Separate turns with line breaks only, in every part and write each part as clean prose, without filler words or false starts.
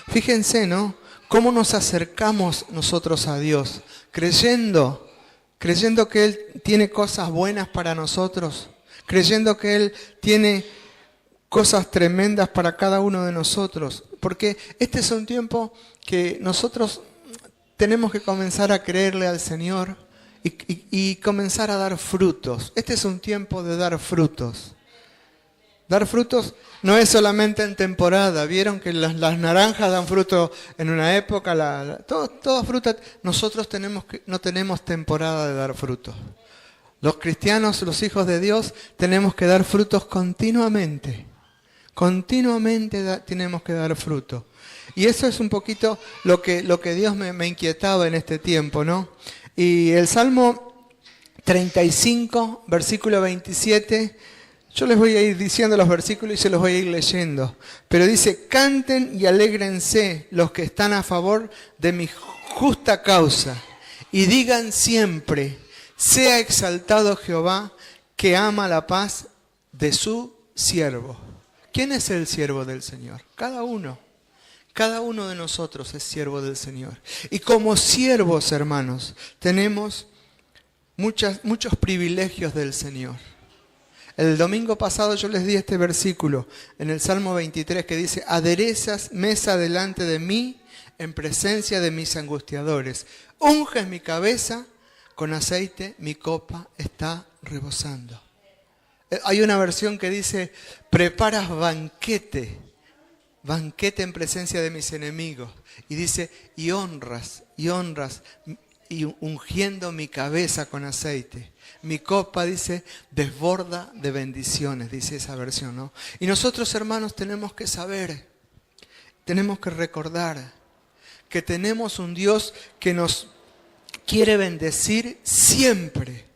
Fíjense, ¿no? Cómo nos acercamos nosotros a Dios, creyendo que Él tiene cosas buenas para nosotros, creyendo que Él tiene cosas tremendas para cada uno de nosotros. Porque este es un tiempo que nosotros tenemos que comenzar a creerle al Señor y comenzar a dar frutos. Este es un tiempo de dar frutos. Dar frutos no es solamente en temporada. Vieron que las naranjas dan fruto en una época, toda fruta. Nosotros no tenemos temporada de dar frutos. Los cristianos, los hijos de Dios, tenemos que dar frutos continuamente. Continuamente tenemos que dar fruto. Y eso es un poquito lo que Dios me inquietaba en este tiempo, ¿no? Y el Salmo 35, versículo 27, yo les voy a ir diciendo los versículos y se los voy a ir leyendo. Pero dice, canten y alégrense los que están a favor de mi justa causa. Y digan siempre, sea exaltado Jehová, que ama la paz de su siervo. ¿Quién es el siervo del Señor? Cada uno. Cada uno de nosotros es siervo del Señor. Y como siervos, hermanos, tenemos muchos privilegios del Señor. El domingo pasado yo les di este versículo en el Salmo 23 que dice, aderezas mesa delante de mí en presencia de mis angustiadores. Unges mi cabeza con aceite, mi copa está rebosando. Hay una versión que dice, preparas banquete en presencia de mis enemigos. Y dice, y honras, y ungiendo mi cabeza con aceite. Mi copa, dice, desborda de bendiciones, dice esa versión, ¿no? Y nosotros, hermanos, tenemos que saber, tenemos que recordar que tenemos un Dios que nos quiere bendecir siempre.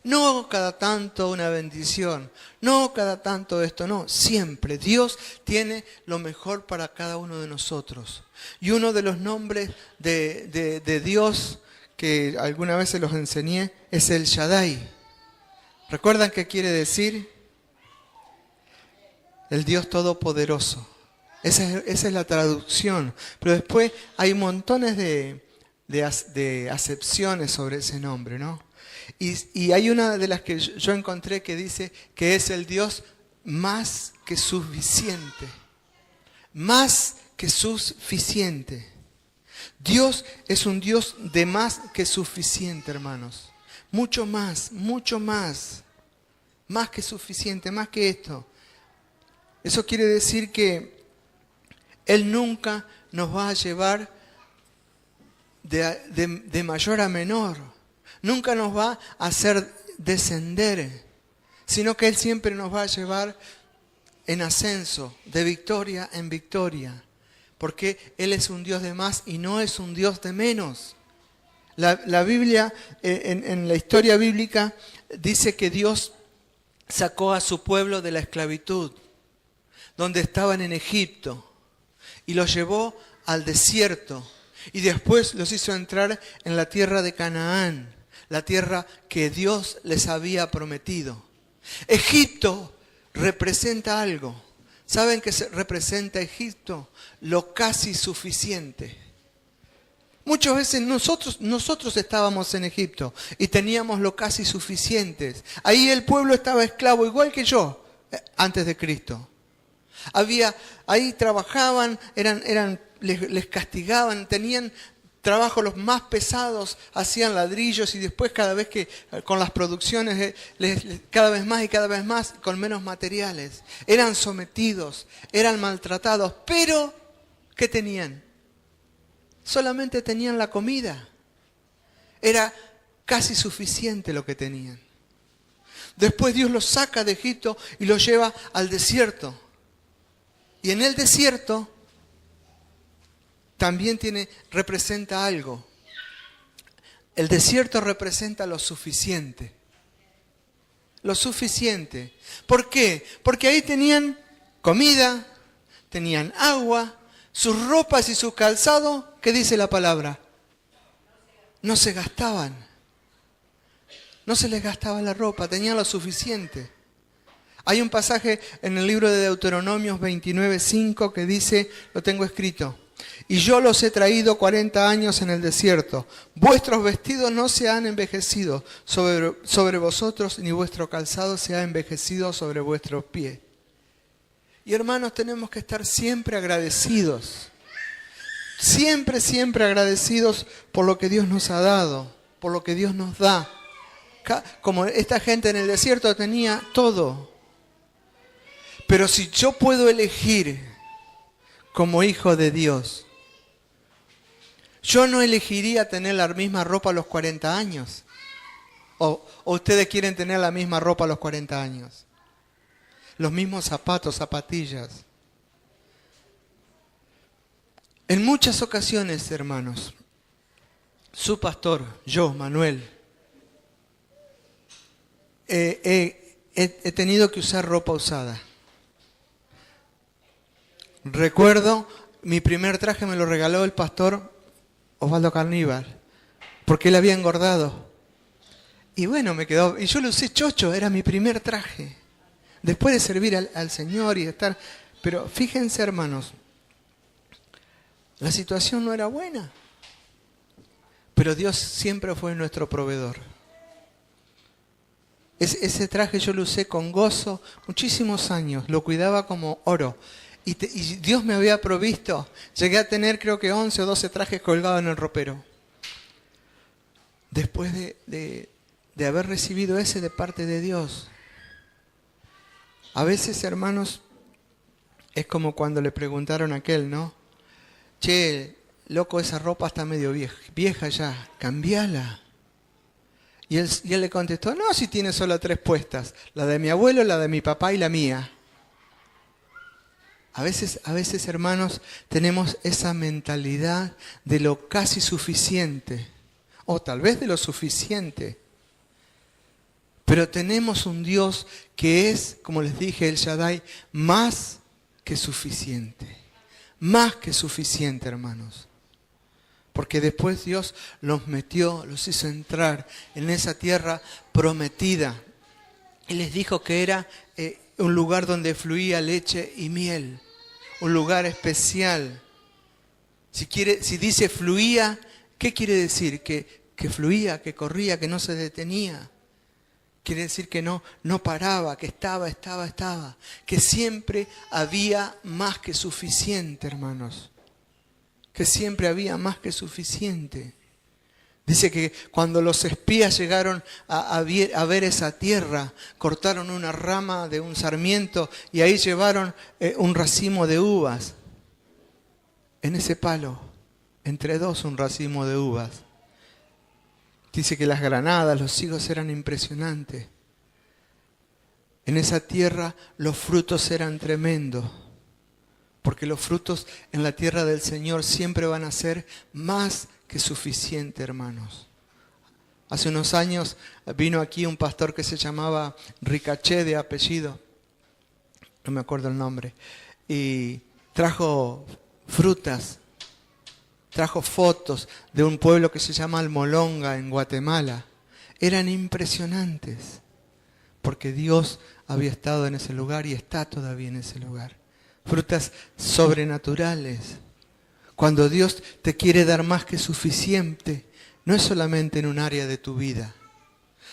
No cada tanto una bendición, no cada tanto esto, no, siempre. Dios tiene lo mejor para cada uno de nosotros. Y uno de los nombres de Dios que alguna vez se los enseñé es el Shaddai. ¿Recuerdan qué quiere decir? El Dios Todopoderoso. Esa es la traducción. Pero después hay montones de acepciones sobre ese nombre, ¿no? Y hay una de las que yo encontré que dice que es el Dios más que suficiente. Más que suficiente. Dios es un Dios de más que suficiente, hermanos. Mucho más, mucho más. Más que suficiente, más que esto. Eso quiere decir que Él nunca nos va a llevar de mayor a menor. Nunca nos va a hacer descender, sino que Él siempre nos va a llevar en ascenso, de victoria en victoria. Porque Él es un Dios de más y no es un Dios de menos. La Biblia, en la historia bíblica, dice que Dios sacó a su pueblo de la esclavitud, donde estaban en Egipto, y los llevó al desierto. Y después los hizo entrar en la tierra de Canaán, la tierra que Dios les había prometido. Egipto representa algo. ¿Saben qué representa Egipto? Lo casi suficiente. Muchas veces nosotros estábamos en Egipto y teníamos lo casi suficiente. Ahí el pueblo estaba esclavo, igual que yo, antes de Cristo. Ahí trabajaban, les castigaban, tenían trabajos los más pesados, hacían ladrillos y después cada vez que con las producciones cada vez más y cada vez más con menos materiales. Eran sometidos, eran maltratados, pero ¿qué tenían? Solamente tenían la comida. Era casi suficiente lo que tenían. Después Dios los saca de Egipto y los lleva al desierto. Y en el desierto también representa algo. El desierto representa lo suficiente. Lo suficiente. ¿Por qué? Porque ahí tenían comida, tenían agua, sus ropas y su calzado, ¿qué dice la palabra? No se gastaban. No se les gastaba la ropa, tenían lo suficiente. Hay un pasaje en el libro de Deuteronomios 29:5 que dice, lo tengo escrito, Y yo los he traído 40 años en el desierto. Vuestros vestidos no se han envejecido sobre vosotros, ni vuestro calzado se ha envejecido sobre vuestros pies. Y hermanos, tenemos que estar siempre agradecidos. Siempre, siempre agradecidos por lo que Dios nos ha dado, por lo que Dios nos da. Como esta gente en el desierto tenía todo. Pero si yo puedo elegir como hijo de Dios, yo no elegiría tener la misma ropa a los 40 años. ¿O ustedes quieren tener la misma ropa a los 40 años? Los mismos zapatos, zapatillas. En muchas ocasiones, hermanos, su pastor, yo, Manuel, he tenido que usar ropa usada. Recuerdo, mi primer traje me lo regaló el pastor Osvaldo Carníbal, porque él había engordado. Y bueno, me quedó, y yo lo usé chocho, era mi primer traje. Después de servir al Señor y de estar... Pero fíjense, hermanos, la situación no era buena, pero Dios siempre fue nuestro proveedor. Ese traje yo lo usé con gozo muchísimos años, lo cuidaba como oro. Y Dios me había provisto. Llegué a tener creo que 11 o 12 trajes colgados en el ropero. Después de haber recibido ese de parte de Dios. A veces, hermanos, es como cuando le preguntaron a aquel, ¿no? Che, loco, esa ropa está medio vieja ya, cambiala. Y él le contestó, no, si tiene solo 3 puestas, la de mi abuelo, la de mi papá y la mía. A veces, hermanos, tenemos esa mentalidad de lo casi suficiente, o tal vez de lo suficiente. Pero tenemos un Dios que es, como les dije, el Shaddai, más que suficiente. Más que suficiente, hermanos. Porque después Dios los metió, los hizo entrar en esa tierra prometida. Y les dijo que era un lugar donde fluía leche y miel. Un lugar especial. Si dice fluía, ¿qué quiere decir? Que fluía, que corría, que no se detenía. Quiere decir que no paraba, que estaba. Que siempre había más que suficiente, hermanos. Que siempre había más que suficiente. Dice que cuando los espías llegaron a ver esa tierra, cortaron una rama de un sarmiento y ahí llevaron un racimo de uvas. En ese palo, entre 2 un racimo de uvas. Dice que las granadas, los higos eran impresionantes. En esa tierra los frutos eran tremendos. Porque los frutos en la tierra del Señor siempre van a ser más que suficiente, hermanos. Hace unos años vino aquí un pastor que se llamaba Ricaché de apellido. No me acuerdo el nombre. Y trajo frutas. Trajo fotos de un pueblo que se llama Almolonga en Guatemala. Eran impresionantes. Porque Dios había estado en ese lugar y está todavía en ese lugar. Frutas sobrenaturales. Cuando Dios te quiere dar más que suficiente, no es solamente en un área de tu vida,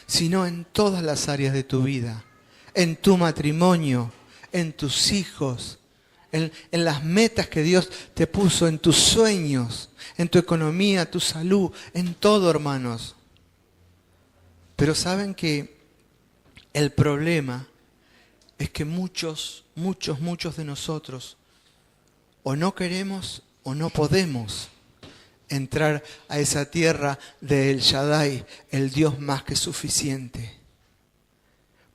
sino en todas las áreas de tu vida. En tu matrimonio, en tus hijos, en las metas que Dios te puso, en tus sueños, en tu economía, tu salud, en todo, hermanos. Pero saben que el problema es que muchos de nosotros o no queremos o no podemos entrar a esa tierra de El Shaddai, el Dios más que suficiente.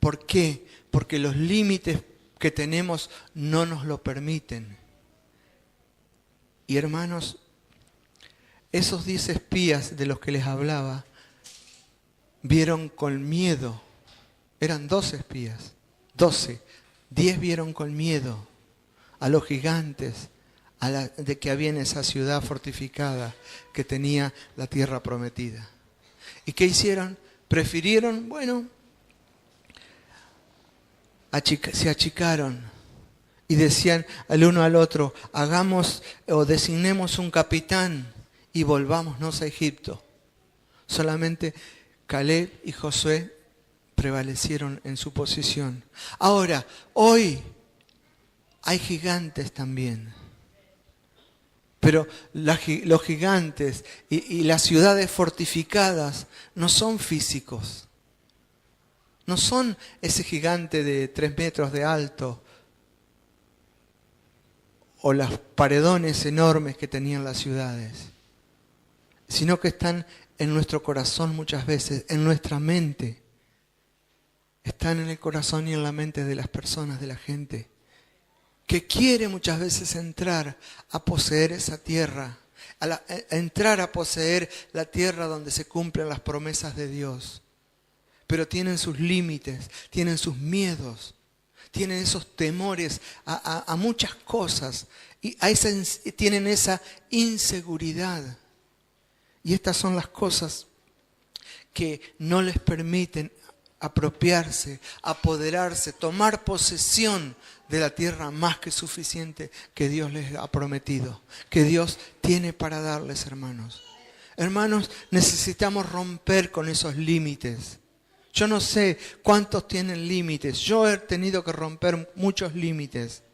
¿Por qué? Porque los límites que tenemos no nos lo permiten. Y hermanos, esos 10 espías de los que les hablaba, vieron con miedo. Eran 12 espías, 12. 10 vieron con miedo a los gigantes de que había en esa ciudad fortificada que tenía la tierra prometida. ¿Y qué hicieron? Prefirieron, se achicaron y decían al uno al otro, hagamos o designemos un capitán y volvámonos a Egipto. Solamente Caleb y Josué prevalecieron en su posición. Ahora, hoy hay gigantes también. Pero los gigantes y las ciudades fortificadas no son físicos. No son ese gigante de 3 metros de alto o los paredones enormes que tenían las ciudades, sino que están en nuestro corazón muchas veces, en nuestra mente. Están en el corazón y en la mente de las personas, de la gente, que quiere muchas veces entrar a poseer esa tierra, entrar a poseer la tierra donde se cumplen las promesas de Dios. Pero tienen sus límites, tienen sus miedos, tienen esos temores a muchas cosas y tienen esa inseguridad. Y estas son las cosas que no les permiten apropiarse, apoderarse, tomar posesión de la tierra más que suficiente que Dios les ha prometido, que Dios tiene para darles, hermanos. Hermanos, necesitamos romper con esos límites. Yo no sé cuántos tienen límites. Yo he tenido que romper muchos límites.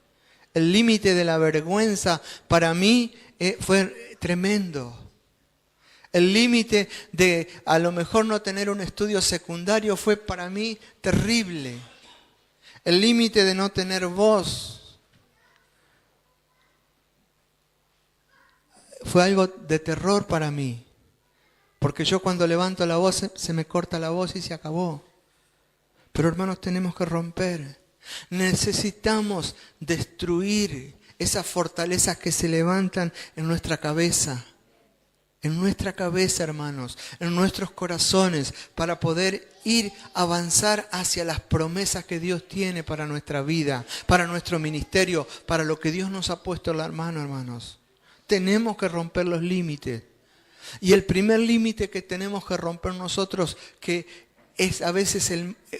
El límite de la vergüenza para mí fue tremendo. El límite de a lo mejor no tener un estudio secundario fue para mí terrible. El límite de no tener voz fue algo de terror para mí. Porque yo cuando levanto la voz se me corta la voz y se acabó. Pero hermanos, tenemos que romper. Necesitamos destruir esas fortalezas que se levantan en nuestra cabeza. En nuestra cabeza, hermanos, en nuestros corazones, para poder avanzar hacia las promesas que Dios tiene para nuestra vida, para nuestro ministerio, para lo que Dios nos ha puesto en la mano, hermanos. Tenemos que romper los límites. Y el primer límite que tenemos que romper nosotros, que es a veces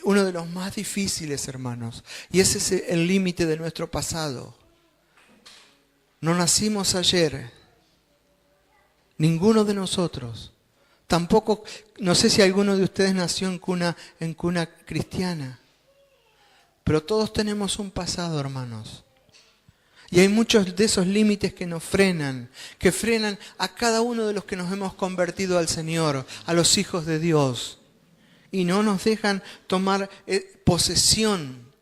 uno de los más difíciles, hermanos, y ese es el límite de nuestro pasado. No nacimos ayer, ninguno de nosotros. Tampoco, no sé si alguno de ustedes nació en cuna cristiana, pero todos tenemos un pasado, hermanos. Y hay muchos de esos límites que nos frenan, que frenan a cada uno de los que nos hemos convertido al Señor, a los hijos de Dios. Y no nos dejan tomar posesión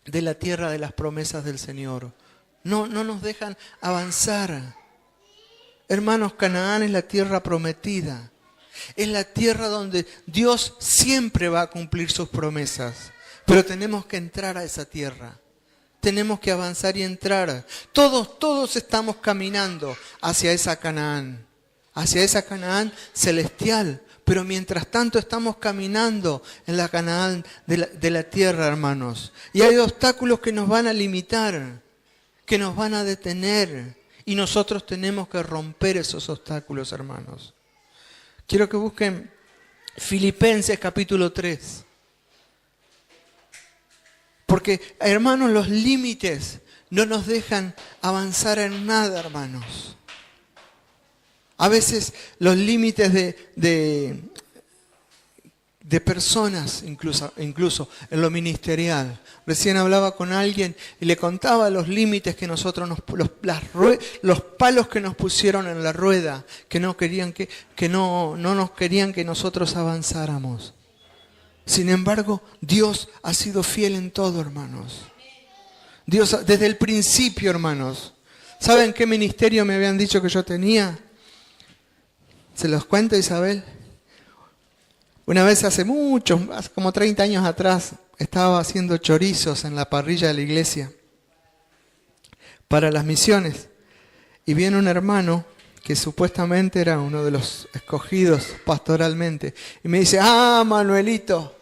de la tierra de las promesas del Señor. No nos dejan avanzar. Hermanos, Canaán es la tierra prometida. Es la tierra donde Dios siempre va a cumplir sus promesas. Pero tenemos que entrar a esa tierra. Tenemos que avanzar y entrar. Todos estamos caminando hacia esa Canaán celestial. Pero mientras tanto estamos caminando en la Canaán de la tierra, hermanos. Y hay obstáculos que nos van a limitar, que nos van a detener. Y nosotros tenemos que romper esos obstáculos, hermanos. Quiero que busquen Filipenses capítulo 3. Porque, hermanos, los límites no nos dejan avanzar en nada, hermanos. A veces los límites de personas, incluso en lo ministerial. Recién hablaba con alguien y le contaba los límites que nosotros, los palos que nos pusieron en la rueda, que no querían que no nos querían que nosotros avanzáramos. Sin embargo, Dios ha sido fiel en todo, hermanos. Dios, desde el principio, hermanos. ¿Saben qué ministerio me habían dicho que yo tenía? ¿Se los cuento, Isabel? Una vez hace como 30 años atrás, estaba haciendo chorizos en la parrilla de la iglesia para las misiones. Y viene un hermano que supuestamente era uno de los escogidos pastoralmente. Y me dice, Manuelito,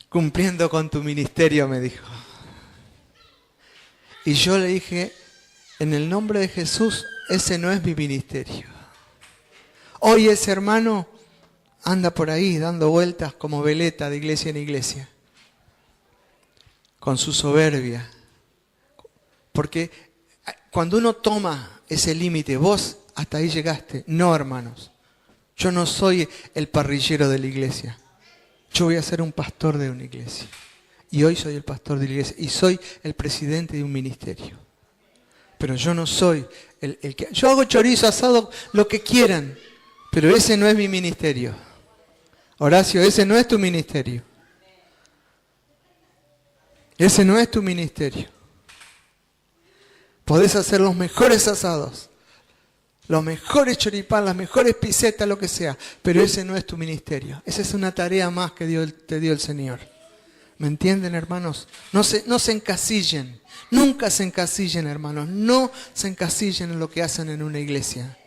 cumpliendo con tu ministerio, me dijo. Y yo le dije, en el nombre de Jesús, ese no es mi ministerio. Hoy ese hermano anda por ahí dando vueltas como veleta de iglesia en iglesia, con su soberbia, Porque cuando uno toma ese límite, vos hasta ahí llegaste. No, hermanos. Yo no soy el parrillero de la iglesia. Yo voy a ser un pastor de una iglesia. Y hoy soy el pastor de la iglesia. Y soy el presidente de un ministerio. Pero yo no soy el que... Yo hago chorizo, asado, lo que quieran. Pero ese no es mi ministerio. Horacio, ese no es tu ministerio. Ese no es tu ministerio. Podés hacer los mejores asados, los mejores choripán, las mejores pisetas, lo que sea, pero ese no es tu ministerio. Esa es una tarea más que te dio el Señor. ¿Me entienden, hermanos? No se encasillen. Nunca se encasillen, hermanos. No se encasillen en lo que hacen en una iglesia.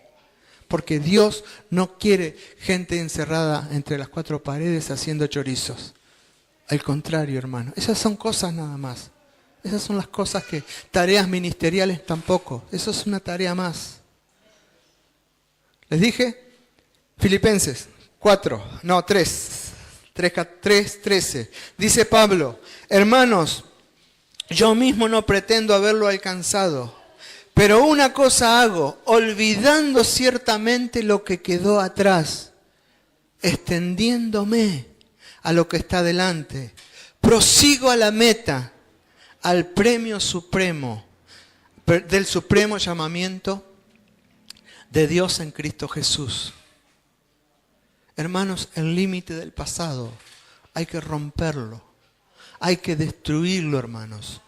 Porque Dios no quiere gente encerrada entre las cuatro paredes haciendo chorizos. Al contrario, hermano. Esas son cosas nada más. Esas son las cosas que... Tareas ministeriales tampoco. Eso es una tarea más. Les dije, Filipenses 3:13. Dice Pablo, hermanos, yo mismo no pretendo haberlo alcanzado, pero una cosa hago, olvidando ciertamente lo que quedó atrás, extendiéndome a lo que está delante, prosigo a la meta, al premio supremo, del supremo llamamiento de Dios en Cristo Jesús. Hermanos, el límite del pasado hay que romperlo, hay que destruirlo, hermanos.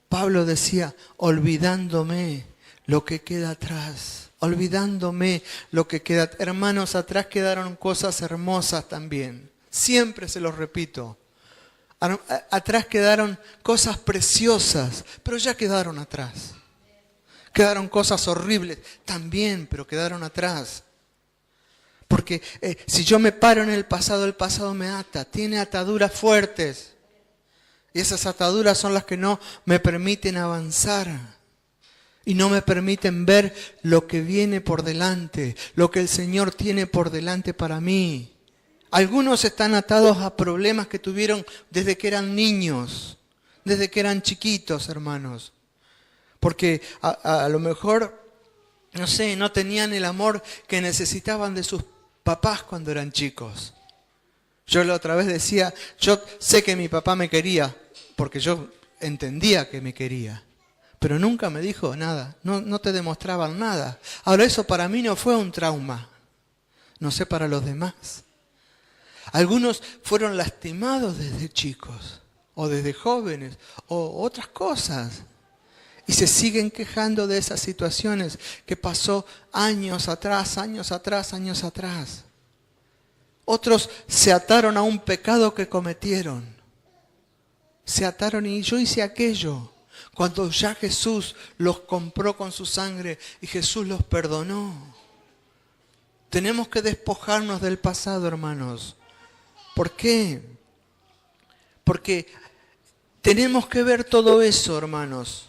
Pablo decía, olvidándome lo que queda atrás, olvidándome lo que queda. Hermanos, atrás quedaron cosas hermosas también, siempre se los repito. Atrás quedaron cosas preciosas, pero ya quedaron atrás. Quedaron cosas horribles también, pero quedaron atrás. Porque si yo me paro en el pasado me ata, tiene ataduras fuertes. Y esas ataduras son las que no me permiten avanzar. Y no me permiten ver lo que viene por delante, lo que el Señor tiene por delante para mí. Algunos están atados a problemas que tuvieron desde que eran niños, desde que eran chiquitos, hermanos. Porque a lo mejor, no sé, no tenían el amor que necesitaban de sus papás cuando eran chicos. Yo la otra vez decía, yo sé que mi papá me quería, porque yo entendía que me quería. Pero nunca me dijo nada, no te demostraban nada. Ahora eso para mí no fue un trauma, no sé para los demás. Algunos fueron lastimados desde chicos, o desde jóvenes, o otras cosas. Y se siguen quejando de esas situaciones que pasó años atrás. Otros se ataron a un pecado que cometieron. Se ataron y yo hice aquello. Cuando ya Jesús los compró con su sangre y Jesús los perdonó. Tenemos que despojarnos del pasado, hermanos. ¿Por qué? Porque tenemos que ver todo eso, hermanos.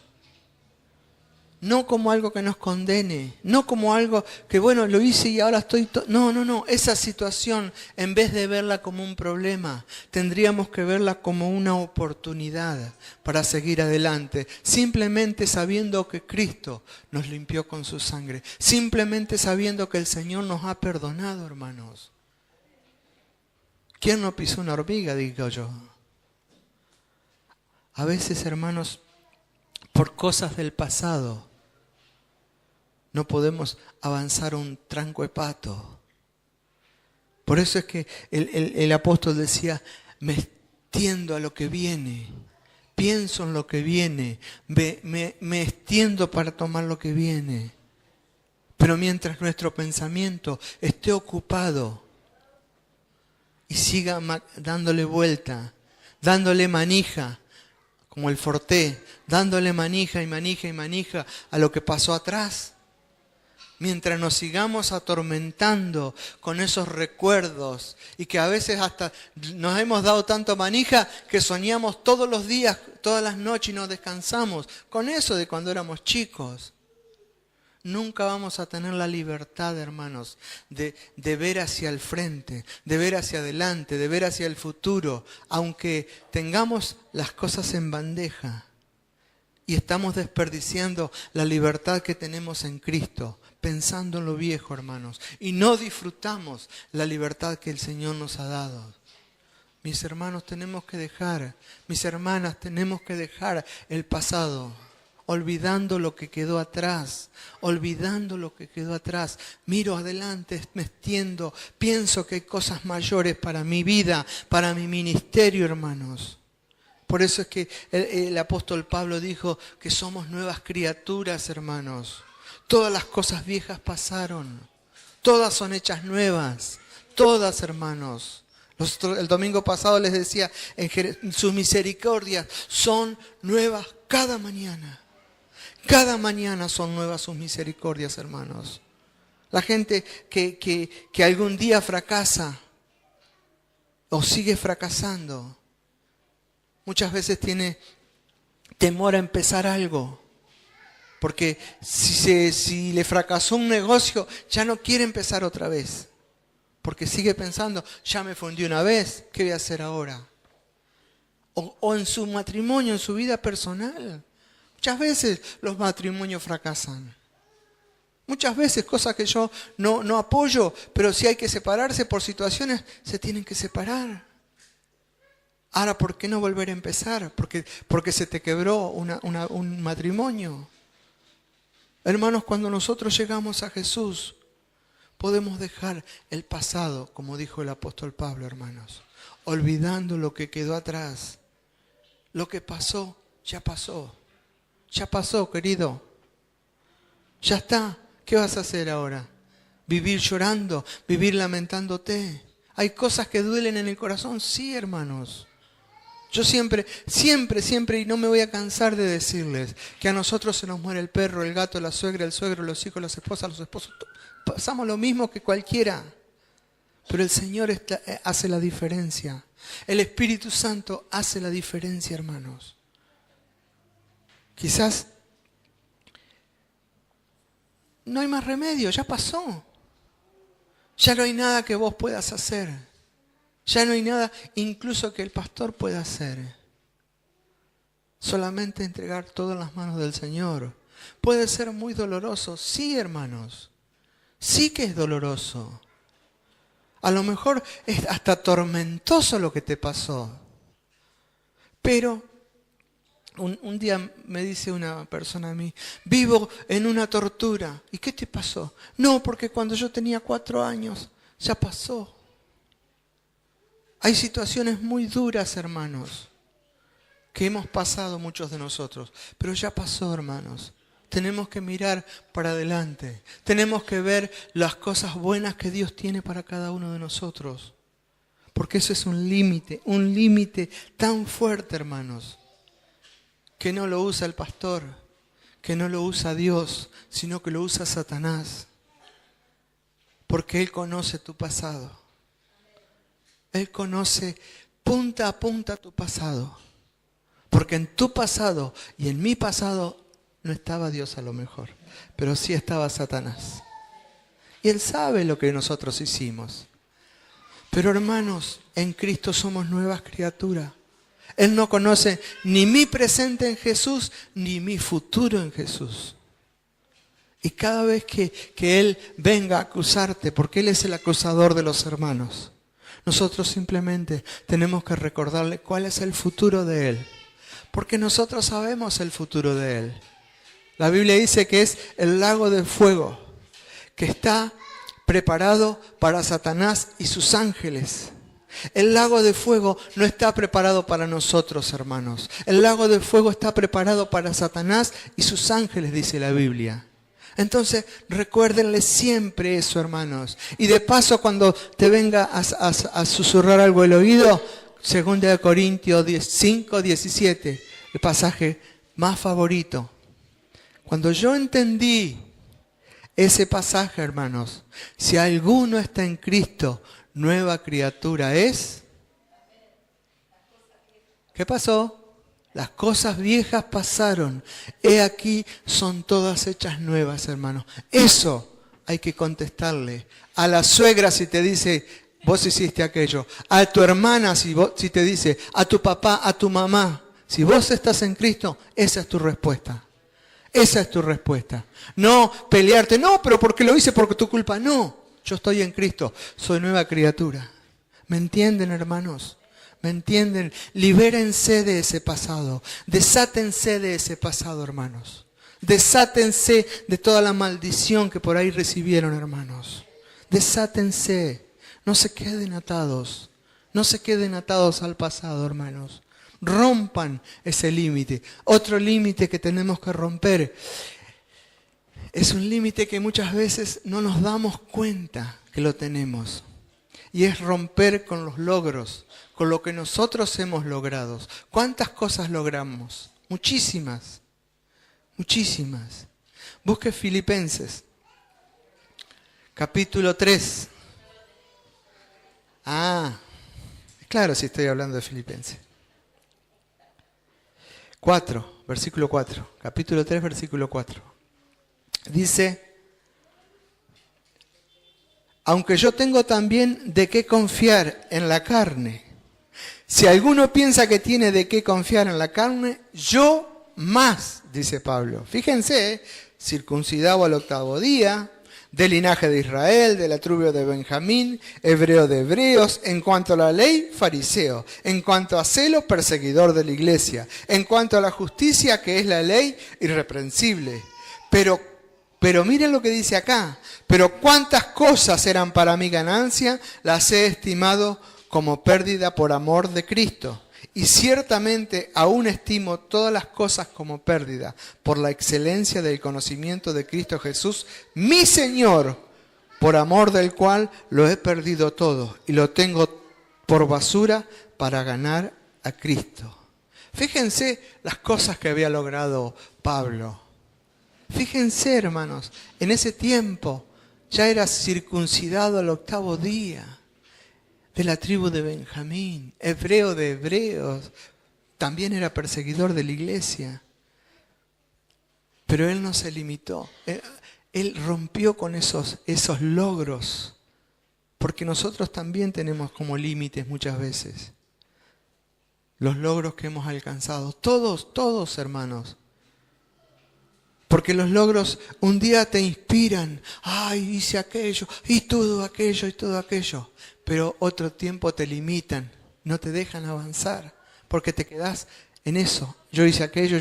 No como algo que nos condene, no como algo que bueno, lo hice y ahora estoy... No. Esa situación, en vez de verla como un problema, tendríamos que verla como una oportunidad para seguir adelante. Simplemente sabiendo que Cristo nos limpió con su sangre. Simplemente sabiendo que el Señor nos ha perdonado, hermanos. ¿Quién no pisó una hormiga, digo yo? A veces, hermanos, por cosas del pasado, no podemos avanzar un tranco de pato. Por eso es que el apóstol decía, me extiendo a lo que viene, pienso en lo que viene, me extiendo para tomar lo que viene. Pero mientras nuestro pensamiento esté ocupado y siga dándole vuelta, dándole manija, como el forté, dándole manija a lo que pasó atrás, mientras nos sigamos atormentando con esos recuerdos y que a veces hasta nos hemos dado tanto manija que soñamos todos los días, todas las noches y no descansamos con eso de cuando éramos chicos. Nunca vamos a tener la libertad, hermanos, de ver hacia el frente, de ver hacia adelante, de ver hacia el futuro, aunque tengamos las cosas en bandeja. Y estamos desperdiciando la libertad que tenemos en Cristo, pensando en lo viejo, hermanos. Y no disfrutamos la libertad que el Señor nos ha dado. Mis hermanos, mis hermanas, tenemos que dejar el pasado, olvidando lo que quedó atrás, olvidando lo que quedó atrás. Miro adelante, me extiendo, pienso que hay cosas mayores para mi vida, para mi ministerio, hermanos. Por eso es que el apóstol Pablo dijo que somos nuevas criaturas, hermanos. Todas las cosas viejas pasaron. Todas son hechas nuevas. Todas, hermanos. El domingo pasado les decía, sus misericordias son nuevas cada mañana. Cada mañana son nuevas sus misericordias, hermanos. La gente que algún día fracasa o sigue fracasando, muchas veces tiene temor a empezar algo. Porque si le fracasó un negocio, ya no quiere empezar otra vez. Porque sigue pensando, ya me fundí una vez, ¿qué voy a hacer ahora? O en su matrimonio, en su vida personal. Muchas veces los matrimonios fracasan. Muchas veces, cosas que yo no apoyo, pero si hay que separarse por situaciones, se tienen que separar. Ahora, ¿por qué no volver a empezar? Porque se te quebró un matrimonio. Hermanos, cuando nosotros llegamos a Jesús, podemos dejar el pasado, como dijo el apóstol Pablo, hermanos, olvidando lo que quedó atrás. Lo que pasó, ya pasó. Ya pasó, querido. Ya está. ¿Qué vas a hacer ahora? ¿Vivir llorando? ¿Vivir lamentándote? ¿Hay cosas que duelen en el corazón? Sí, hermanos. Yo siempre, y no me voy a cansar de decirles que a nosotros se nos muere el perro, el gato, la suegra, el suegro, los hijos, las esposas, los esposos. Pasamos lo mismo que cualquiera. Pero el Señor hace la diferencia. El Espíritu Santo hace la diferencia, hermanos. Quizás no hay más remedio, ya pasó. Ya no hay nada que vos puedas hacer. Ya no hay nada incluso que el pastor pueda hacer. Solamente entregar todo en las manos del Señor. Puede ser muy doloroso, sí, hermanos. Sí que es doloroso. A lo mejor es hasta tormentoso lo que te pasó. Pero un día me dice una persona a mí, vivo en una tortura. ¿Y qué te pasó? No, porque cuando yo tenía 4 años, ya pasó. Hay situaciones muy duras, hermanos, que hemos pasado muchos de nosotros, pero ya pasó, hermanos. Tenemos que mirar para adelante. Tenemos que ver las cosas buenas que Dios tiene para cada uno de nosotros. Porque eso es un límite tan fuerte, hermanos, que no lo usa el pastor, que no lo usa Dios, sino que lo usa Satanás. Porque Él conoce tu pasado. Él conoce punta a punta tu pasado. Porque en tu pasado y en mi pasado no estaba Dios a lo mejor, pero sí estaba Satanás. Y Él sabe lo que nosotros hicimos. Pero hermanos, en Cristo somos nuevas criaturas. Él no conoce ni mi presente en Jesús, ni mi futuro en Jesús. Y cada vez que Él venga a acusarte, porque Él es el acusador de los hermanos, nosotros simplemente tenemos que recordarle cuál es el futuro de Él. Porque nosotros sabemos el futuro de Él. La Biblia dice que es el lago de fuego, que está preparado para Satanás y sus ángeles. El lago de fuego no está preparado para nosotros, hermanos. El lago de fuego está preparado para Satanás y sus ángeles, dice la Biblia. Entonces, recuérdenle siempre eso, hermanos. Y de paso, cuando te venga a susurrar algo al oído, 2 Corintios 5:17, el pasaje más favorito. Cuando yo entendí ese pasaje, hermanos, si alguno está en Cristo, nueva criatura es. ¿Qué pasó? Las cosas viejas pasaron. He aquí, son todas hechas nuevas, hermanos. Eso hay que contestarle. A la suegra si te dice, vos hiciste aquello. A tu hermana si te dice, a tu papá, a tu mamá, Si vos estás en Cristo, esa es tu respuesta. Esa es tu respuesta. No pelearte, no, pero porque lo hice por tu culpa. No, yo estoy en Cristo, soy nueva criatura. ¿Me entienden, hermanos? ¿Me entienden? Libérense de ese pasado. Desátense de ese pasado, hermanos. Desátense de toda la maldición que por ahí recibieron, hermanos. Desátense. No se queden atados. No se queden atados al pasado, hermanos. Rompan ese límite. Otro límite que tenemos que romper es un límite que muchas veces no nos damos cuenta que lo tenemos. Y es romper con los logros, con lo que nosotros hemos logrado. ¿Cuántas cosas logramos? Muchísimas. Muchísimas. Busque Filipenses, capítulo 3. Claro, si estoy hablando de Filipenses. 4, versículo 4. Capítulo 3, versículo 4. Dice: aunque yo tengo también de qué confiar en la carne. Si alguno piensa que tiene de qué confiar en la carne, yo más, dice Pablo. Fíjense, circuncidado al 8º día, del linaje de Israel, de la tribu de Benjamín, hebreo de hebreos, en cuanto a la ley, fariseo, en cuanto a celo, perseguidor de la iglesia, en cuanto a la justicia, que es la ley, irreprensible. Pero miren lo que dice acá. Pero cuántas cosas eran para mi ganancia, las he estimado como pérdida por amor de Cristo. Y ciertamente aún estimo todas las cosas como pérdida por la excelencia del conocimiento de Cristo Jesús, mi Señor, por amor del cual lo he perdido todo y lo tengo por basura para ganar a Cristo. Fíjense las cosas que había logrado Pablo. Fíjense, hermanos, en ese tiempo ya era circuncidado al 8º día, de la tribu de Benjamín, hebreo de hebreos, también era perseguidor de la iglesia. Pero él no se limitó, él rompió con esos logros, porque nosotros también tenemos como límites muchas veces los logros que hemos alcanzado, todos hermanos. Porque los logros un día te inspiran. Ay, hice aquello, y todo aquello. Pero otro tiempo te limitan, no te dejan avanzar. Porque te quedás en eso. Yo hice aquello.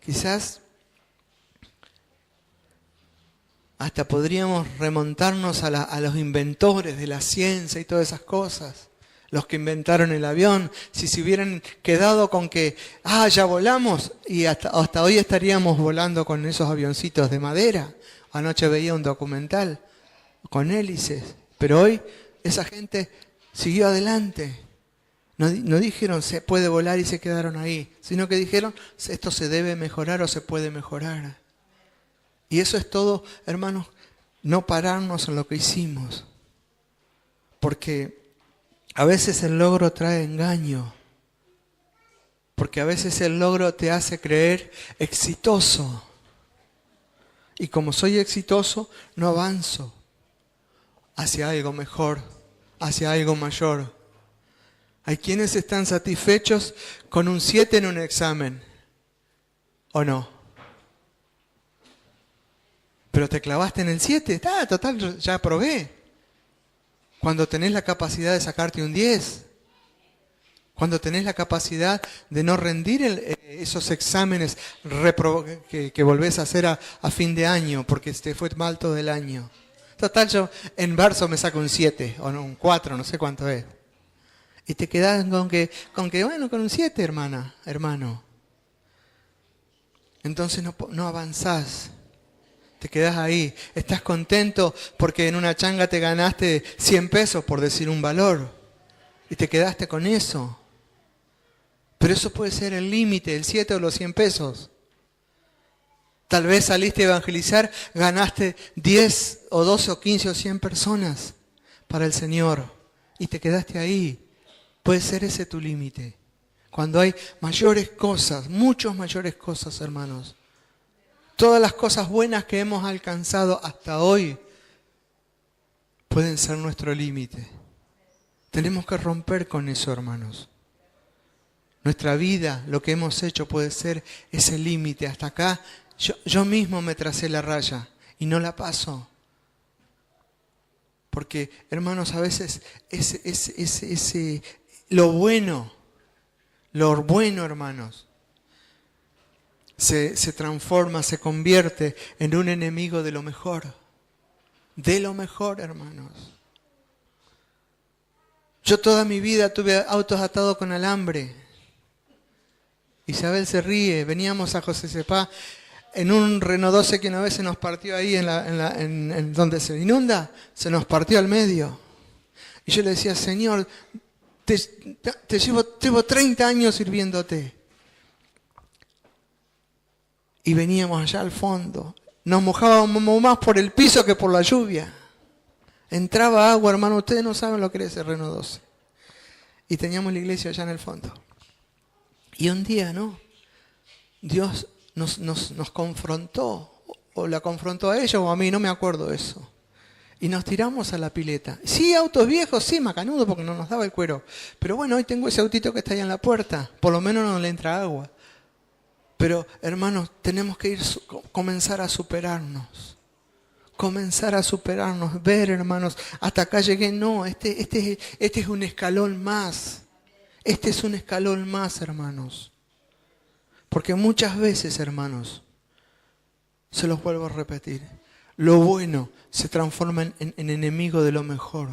Quizás hasta podríamos remontarnos a los inventores de la ciencia y todas esas cosas. Los que inventaron el avión, si se hubieran quedado con que, ya volamos, y hasta hoy estaríamos volando con esos avioncitos de madera. Anoche veía un documental con hélices, pero hoy esa gente siguió adelante. No dijeron se puede volar y se quedaron ahí, sino que dijeron esto se debe mejorar o se puede mejorar. Y eso es todo, hermanos, no pararnos en lo que hicimos, porque a veces el logro trae engaño, porque a veces el logro te hace creer exitoso. Y como soy exitoso, no avanzo hacia algo mejor, hacia algo mayor. Hay quienes están satisfechos con un 7 en un examen, ¿o no? Pero te clavaste en el 7, total, ya aprobé. Cuando tenés la capacidad de sacarte un 10, cuando tenés la capacidad de no rendir esos exámenes que volvés a hacer a fin de año porque te fue mal todo el año. Total, yo en verso me saco un 7 o un 4, no sé cuánto es. Y te quedás con que con un 7, hermano. Entonces no avanzás. Te quedás ahí, estás contento porque en una changa te ganaste 100 pesos, por decir un valor, y te quedaste con eso. Pero eso puede ser el límite, el 7 o los 100 pesos. Tal vez saliste a evangelizar, ganaste 10 o 12 o 15 o 100 personas para el Señor y te quedaste ahí. Puede ser ese tu límite. Cuando hay mayores cosas, muchas mayores cosas, hermanos. Todas las cosas buenas que hemos alcanzado hasta hoy pueden ser nuestro límite. Tenemos que romper con eso, hermanos. Nuestra vida, lo que hemos hecho puede ser ese límite. Hasta acá yo mismo me tracé la raya y no la paso. Porque, hermanos, a veces lo bueno, hermanos, se transforma, se convierte en un enemigo de lo mejor. De lo mejor, hermanos. Yo toda mi vida tuve autos atados con alambre. Isabel se ríe. Veníamos a José Cepá en un Renault 12 que una vez se nos partió ahí en donde se inunda, se nos partió al medio. Y yo le decía, Señor, llevo 30 años sirviéndote. Y veníamos allá al fondo. Nos mojábamos más por el piso que por la lluvia. Entraba agua, hermano, ustedes no saben lo que es el Renault 12. Y teníamos la iglesia allá en el fondo. Y un día, ¿no? Dios nos confrontó, o la confrontó a ella o a mí, no me acuerdo de eso. Y nos tiramos a la pileta. Sí, autos viejos, sí, macanudo, porque no nos daba el cuero. Pero bueno, hoy tengo ese autito que está ahí en la puerta. Por lo menos no le entra agua. Pero, hermanos, tenemos que comenzar a superarnos. Comenzar a superarnos. Ver, hermanos, hasta acá llegué. No, este es un escalón más. Este es un escalón más, hermanos. Porque muchas veces, hermanos, se los vuelvo a repetir, lo bueno se transforma en enemigo de lo mejor.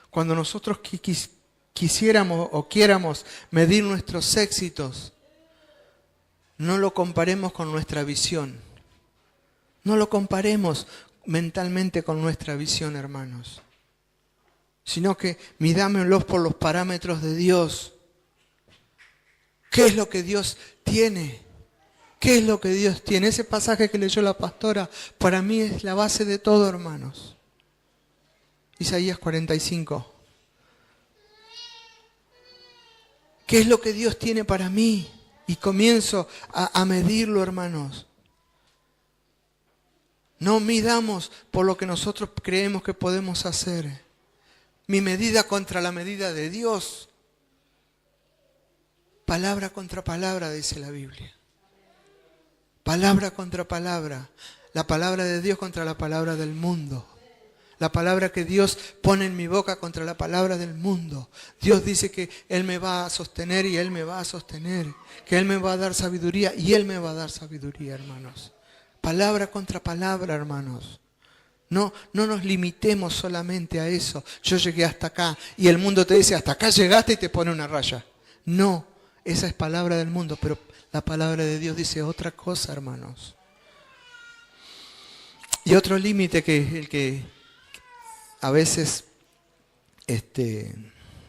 Cuando nosotros quisiéramos o quiéramos medir nuestros éxitos, no lo comparemos con nuestra visión. No lo comparemos mentalmente con nuestra visión, hermanos. Sino que midámoslos por los parámetros de Dios. ¿Qué es lo que Dios tiene? ¿Qué es lo que Dios tiene? Ese pasaje que leyó la pastora, para mí es la base de todo, hermanos. Isaías 45. ¿Qué es lo que Dios tiene para mí? Y comienzo a medirlo, hermanos. No midamos por lo que nosotros creemos que podemos hacer. Mi medida contra la medida de Dios. Palabra contra palabra, dice la Biblia. Palabra contra palabra. La palabra de Dios contra la palabra del mundo. La palabra que Dios pone en mi boca contra la palabra del mundo. Dios dice que Él me va a sostener y Él me va a sostener. Que Él me va a dar sabiduría y Él me va a dar sabiduría, hermanos. Palabra contra palabra, hermanos. No nos limitemos solamente a eso. Yo llegué hasta acá y el mundo te dice hasta acá llegaste y te pone una raya. No, esa es palabra del mundo, pero la palabra de Dios dice otra cosa, hermanos. Y otro límite que el que a veces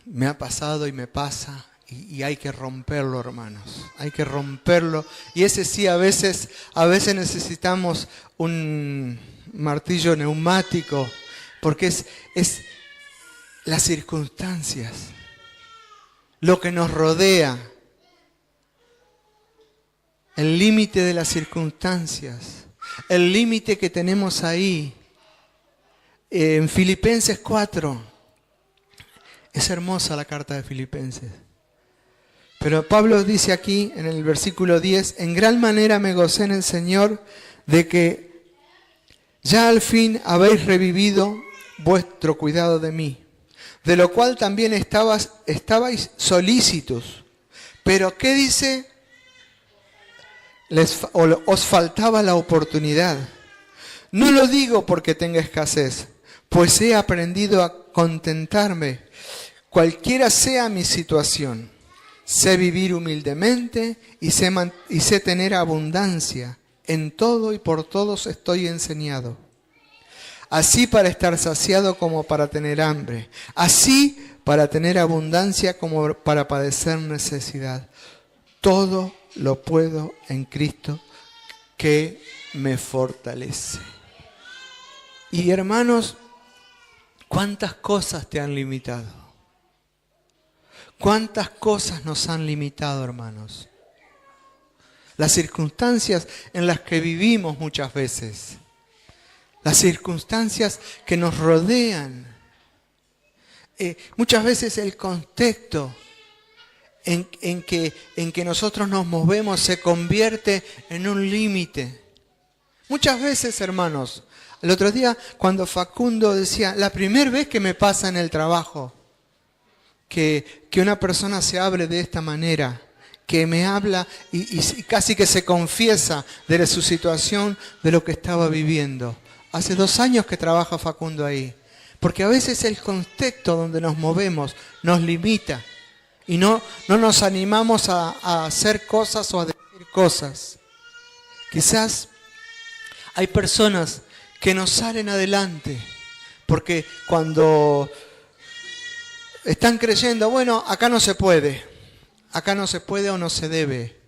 me ha pasado y me pasa y hay que romperlo, hermanos. Hay que romperlo. Y ese sí, a veces necesitamos un martillo neumático, porque es las circunstancias, lo que nos rodea, el límite de las circunstancias, el límite que tenemos ahí. En Filipenses 4, es hermosa la carta de Filipenses. Pero Pablo dice aquí en el versículo 10, en gran manera me gocé en el Señor de que ya al fin habéis revivido vuestro cuidado de mí, de lo cual también estabais solícitos. Pero ¿qué dice? Os faltaba la oportunidad. No lo digo porque tenga escasez, pues he aprendido a contentarme, cualquiera sea mi situación. Sé vivir humildemente y sé tener abundancia. En todo y por todos estoy enseñado. Así para estar saciado como para tener hambre. Así para tener abundancia como para padecer necesidad. Todo lo puedo en Cristo que me fortalece. Y hermanos, ¿cuántas cosas te han limitado? ¿Cuántas cosas nos han limitado, hermanos? Las circunstancias en las que vivimos muchas veces. Las circunstancias que nos rodean. Muchas veces el contexto. en que nosotros nos movemos se convierte en un límite. Muchas veces, hermanos, el otro día cuando Facundo decía, la primera vez que me pasa en el trabajo, que una persona se hable de esta manera, que me habla y casi que se confiesa de su situación, de lo que estaba viviendo. Hace 2 años que trabaja Facundo ahí, porque a veces el contexto donde nos movemos nos limita y no nos animamos a hacer cosas o a decir cosas. Quizás hay personas que no salen adelante porque cuando están creyendo, bueno, acá no se puede o no se debe.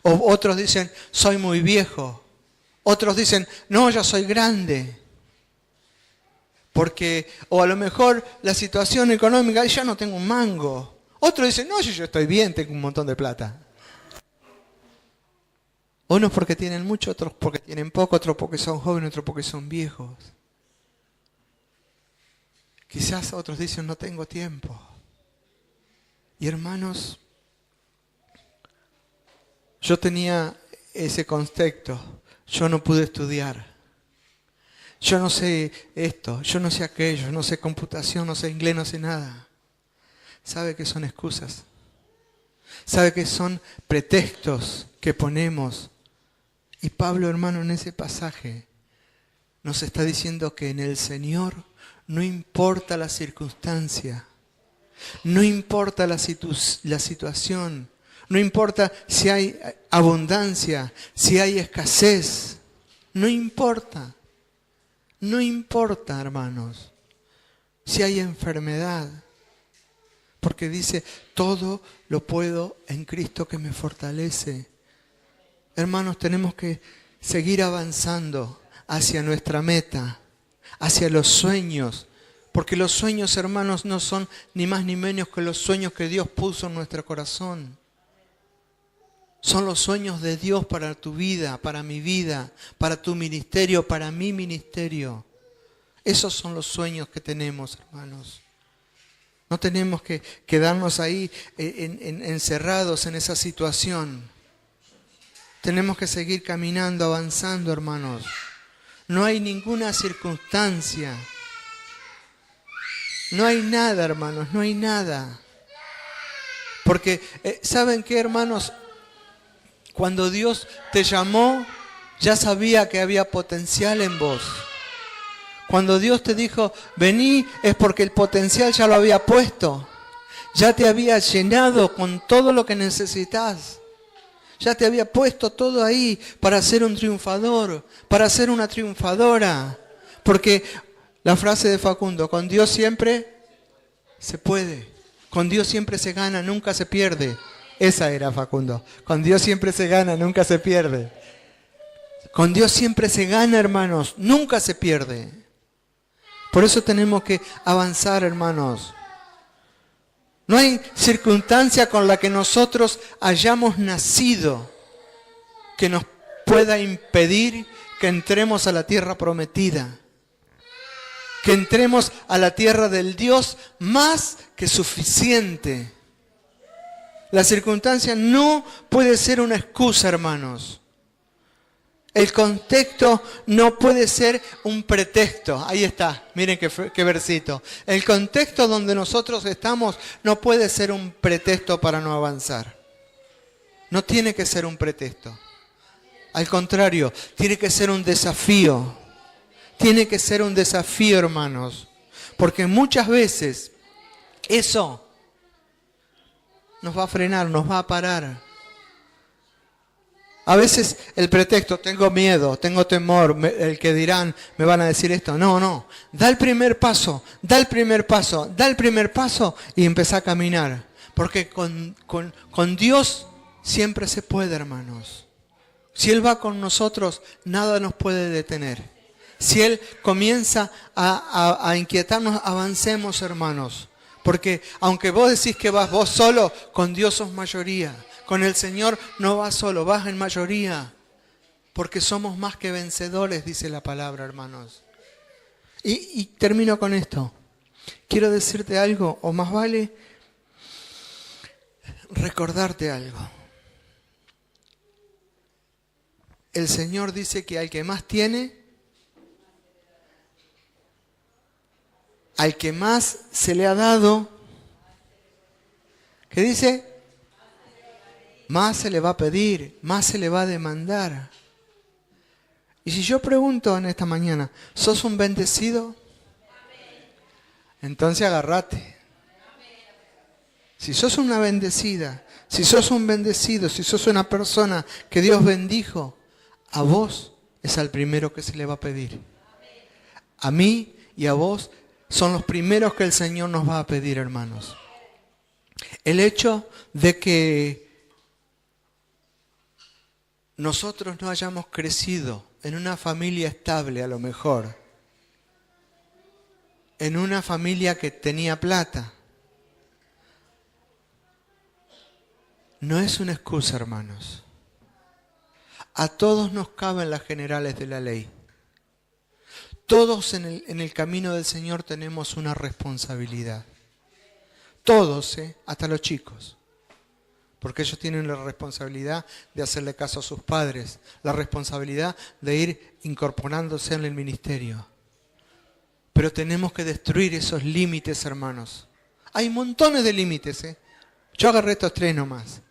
O otros dicen, soy muy viejo. Otros dicen, no, ya soy grande. Porque, o a lo mejor la situación económica, ya no tengo un mango. Otros dicen, no, yo estoy bien, tengo un montón de plata. Unos porque tienen mucho, otros porque tienen poco, otros porque son jóvenes, otros porque son viejos. Quizás otros dicen, no tengo tiempo. Y hermanos, yo tenía ese contexto. Yo no pude estudiar. Yo no sé esto, yo no sé aquello, no sé computación, no sé inglés, no sé nada. ¿Sabe qué son excusas? ¿Sabe qué son pretextos que ponemos? Y Pablo, hermano, en ese pasaje nos está diciendo que en el Señor no importa la circunstancia, no importa la situación, no importa si hay abundancia, si hay escasez, no importa. No importa, hermanos, si hay enfermedad, porque dice, todo lo puedo en Cristo que me fortalece. Hermanos, tenemos que seguir avanzando hacia nuestra meta, hacia los sueños, porque los sueños, hermanos, no son ni más ni menos que los sueños que Dios puso en nuestro corazón. Son los sueños de Dios para tu vida, para mi vida, para tu ministerio, para mi ministerio. Esos son los sueños que tenemos, hermanos. No tenemos que quedarnos ahí encerrados en esa situación. Tenemos que seguir caminando, avanzando, hermanos. No hay ninguna circunstancia. No hay nada, hermanos, no hay nada. Porque, ¿saben qué, hermanos? Cuando Dios te llamó, ya sabía que había potencial en vos. Cuando Dios te dijo, vení, es porque el potencial ya lo había puesto. Ya te había llenado con todo lo que necesitas. Ya te había puesto todo ahí para ser un triunfador, para ser una triunfadora. Porque la frase de Facundo, con Dios siempre se puede. Con Dios siempre se gana, nunca se pierde. Esa era Facundo. Con Dios siempre se gana, nunca se pierde. Con Dios siempre se gana, hermanos, nunca se pierde. Por eso tenemos que avanzar, hermanos. No hay circunstancia con la que nosotros hayamos nacido que nos pueda impedir que entremos a la tierra prometida. Que entremos a la tierra del Dios más que suficiente. La circunstancia no puede ser una excusa, hermanos. El contexto no puede ser un pretexto. Ahí está, miren qué versito. El contexto donde nosotros estamos no puede ser un pretexto para no avanzar. No tiene que ser un pretexto. Al contrario, tiene que ser un desafío. Tiene que ser un desafío, hermanos. Porque muchas veces eso nos va a frenar, nos va a parar. A veces el pretexto, tengo miedo, tengo temor, el que dirán, me van a decir esto. No, da el primer paso, da el primer paso, da el primer paso y empezá a caminar. Porque con Dios siempre se puede, hermanos. Si Él va con nosotros, nada nos puede detener. Si Él comienza a inquietarnos, avancemos, hermanos. Porque aunque vos decís que vas vos solo, con Dios sos mayoría. Con el Señor no vas solo, vas en mayoría. Porque somos más que vencedores, dice la palabra, hermanos. Y termino con esto. Quiero decirte algo, o más vale recordarte algo. El Señor dice que al que más tiene, al que más se le ha dado, ¿qué dice? Más se le va a pedir, más se le va a demandar. Y si yo pregunto en esta mañana, ¿sos un bendecido? Entonces agárrate. Si sos una bendecida, si sos un bendecido, si sos una persona que Dios bendijo, a vos es al primero que se le va a pedir. A mí y a vos son los primeros que el Señor nos va a pedir, hermanos. El hecho de que nosotros no hayamos crecido en una familia estable, a lo mejor, en una familia que tenía plata, no es una excusa, hermanos. A todos nos caben las generales de la ley. Todos en el camino del Señor tenemos una responsabilidad. Todos, hasta los chicos. Porque ellos tienen la responsabilidad de hacerle caso a sus padres. La responsabilidad de ir incorporándose en el ministerio. Pero tenemos que destruir esos límites, hermanos. Hay montones de límites, Yo agarré estos 3 nomás.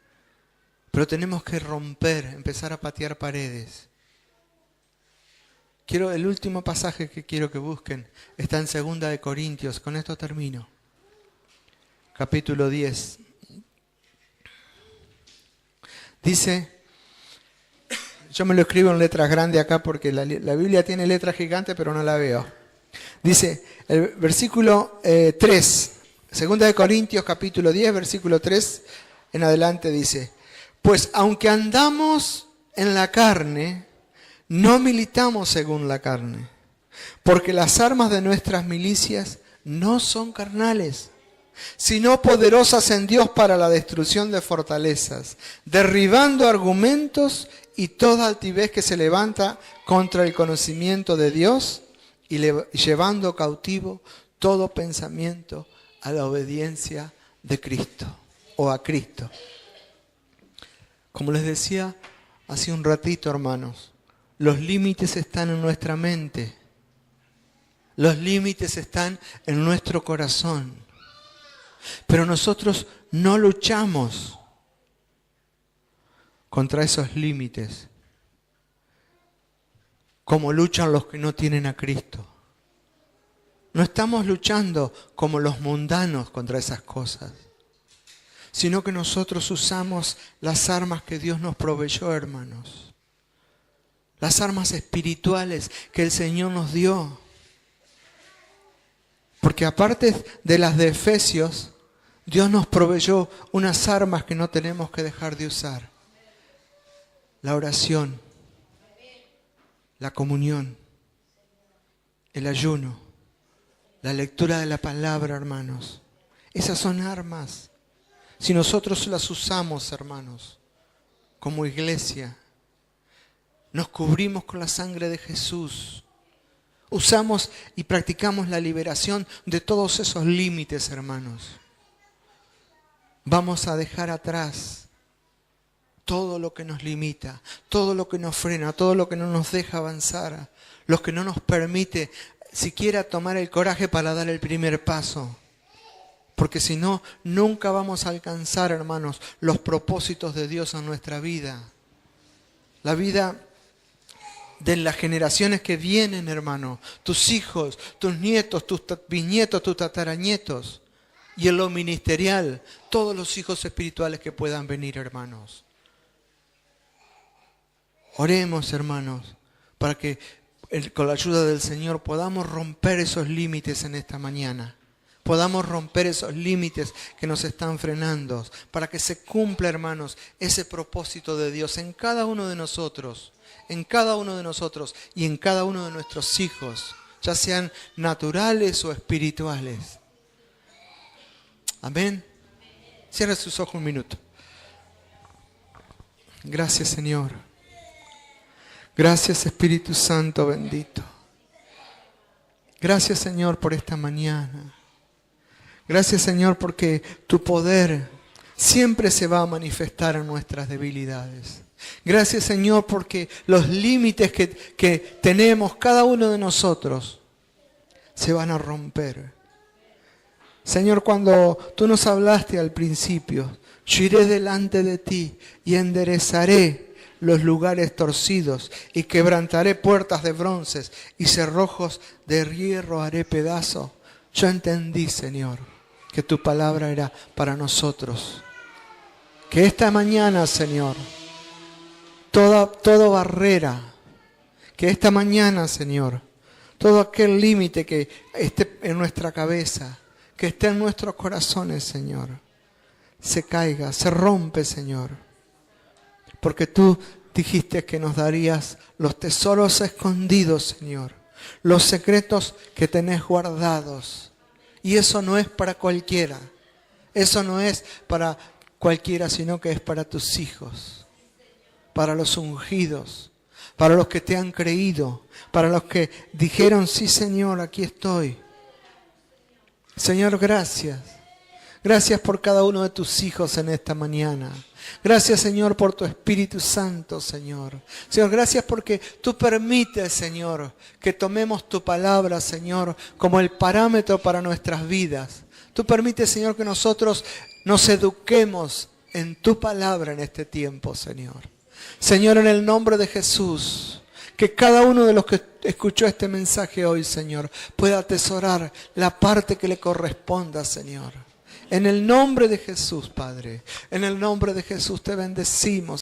Pero tenemos que romper, empezar a patear paredes. El último pasaje que quiero que busquen está en 2 de Corintios. Con esto termino. Capítulo 10. Dice, yo me lo escribo en letras grandes acá porque la Biblia tiene letras gigantes pero no la veo. Dice, el versículo 3, 2 de Corintios capítulo 10, versículo 3 en adelante dice, pues aunque andamos en la carne, no militamos según la carne, porque las armas de nuestras milicias no son carnales, sino poderosas en Dios para la destrucción de fortalezas, derribando argumentos y toda altivez que se levanta contra el conocimiento de Dios y llevando cautivo todo pensamiento a la obediencia de Cristo o a Cristo. Como les decía hace un ratito, hermanos, los límites están en nuestra mente. Los límites están en nuestro corazón. Pero nosotros no luchamos contra esos límites como luchan los que no tienen a Cristo. No estamos luchando como los mundanos contra esas cosas, sino que nosotros usamos las armas que Dios nos proveyó, hermanos. Las armas espirituales que el Señor nos dio. Porque aparte de las de Efesios, Dios nos proveyó unas armas que no tenemos que dejar de usar. La oración, la comunión, el ayuno, la lectura de la palabra, hermanos. Esas son armas. Si nosotros las usamos, hermanos, como iglesia, nos cubrimos con la sangre de Jesús. Usamos y practicamos la liberación de todos esos límites, hermanos. Vamos a dejar atrás todo lo que nos limita, todo lo que nos frena, todo lo que no nos deja avanzar, lo que no nos permite siquiera tomar el coraje para dar el primer paso. Porque si no, nunca vamos a alcanzar, hermanos, los propósitos de Dios en nuestra vida. La vida de las generaciones que vienen, hermano. Tus hijos, tus nietos, tus bisnietos, tus tataranietos. Y en lo ministerial, todos los hijos espirituales que puedan venir, hermanos. Oremos, hermanos, para que con la ayuda del Señor podamos romper esos límites en esta mañana. Podamos romper esos límites que nos están frenando, para que se cumpla, hermanos, ese propósito de Dios en cada uno de nosotros, y en cada uno de nuestros hijos, ya sean naturales o espirituales. Amén. Cierre sus ojos un minuto. Gracias, Señor. Gracias, Espíritu Santo bendito. Gracias, Señor, por esta mañana. Gracias, Señor, porque tu poder siempre se va a manifestar en nuestras debilidades. Gracias, Señor, porque los límites que tenemos cada uno de nosotros se van a romper. Señor, cuando tú nos hablaste al principio, yo iré delante de ti y enderezaré los lugares torcidos y quebrantaré puertas de bronces y cerrojos de hierro haré pedazo. Yo entendí, Señor, que tu palabra era para nosotros. Que esta mañana, Señor, toda barrera, que esta mañana, Señor, todo aquel límite que esté en nuestra cabeza, que esté en nuestros corazones, Señor, se caiga, se rompe, Señor. Porque tú dijiste que nos darías los tesoros escondidos, Señor, los secretos que tenés guardados. Y eso no es para cualquiera. Eso no es para cualquiera, sino que es para tus hijos, para los ungidos, para los que te han creído, para los que dijeron, sí, Señor, aquí estoy. Señor, gracias. Gracias por cada uno de tus hijos en esta mañana. Gracias, Señor, por tu Espíritu Santo, Señor. Señor, gracias porque tú permites, Señor, que tomemos tu palabra, Señor, como el parámetro para nuestras vidas. Tú permites, Señor, que nosotros nos eduquemos en tu palabra en este tiempo, Señor. Señor, en el nombre de Jesús, que cada uno de los que escuchó este mensaje hoy, Señor, pueda atesorar la parte que le corresponda, Señor. En el nombre de Jesús, Padre, en el nombre de Jesús te bendecimos.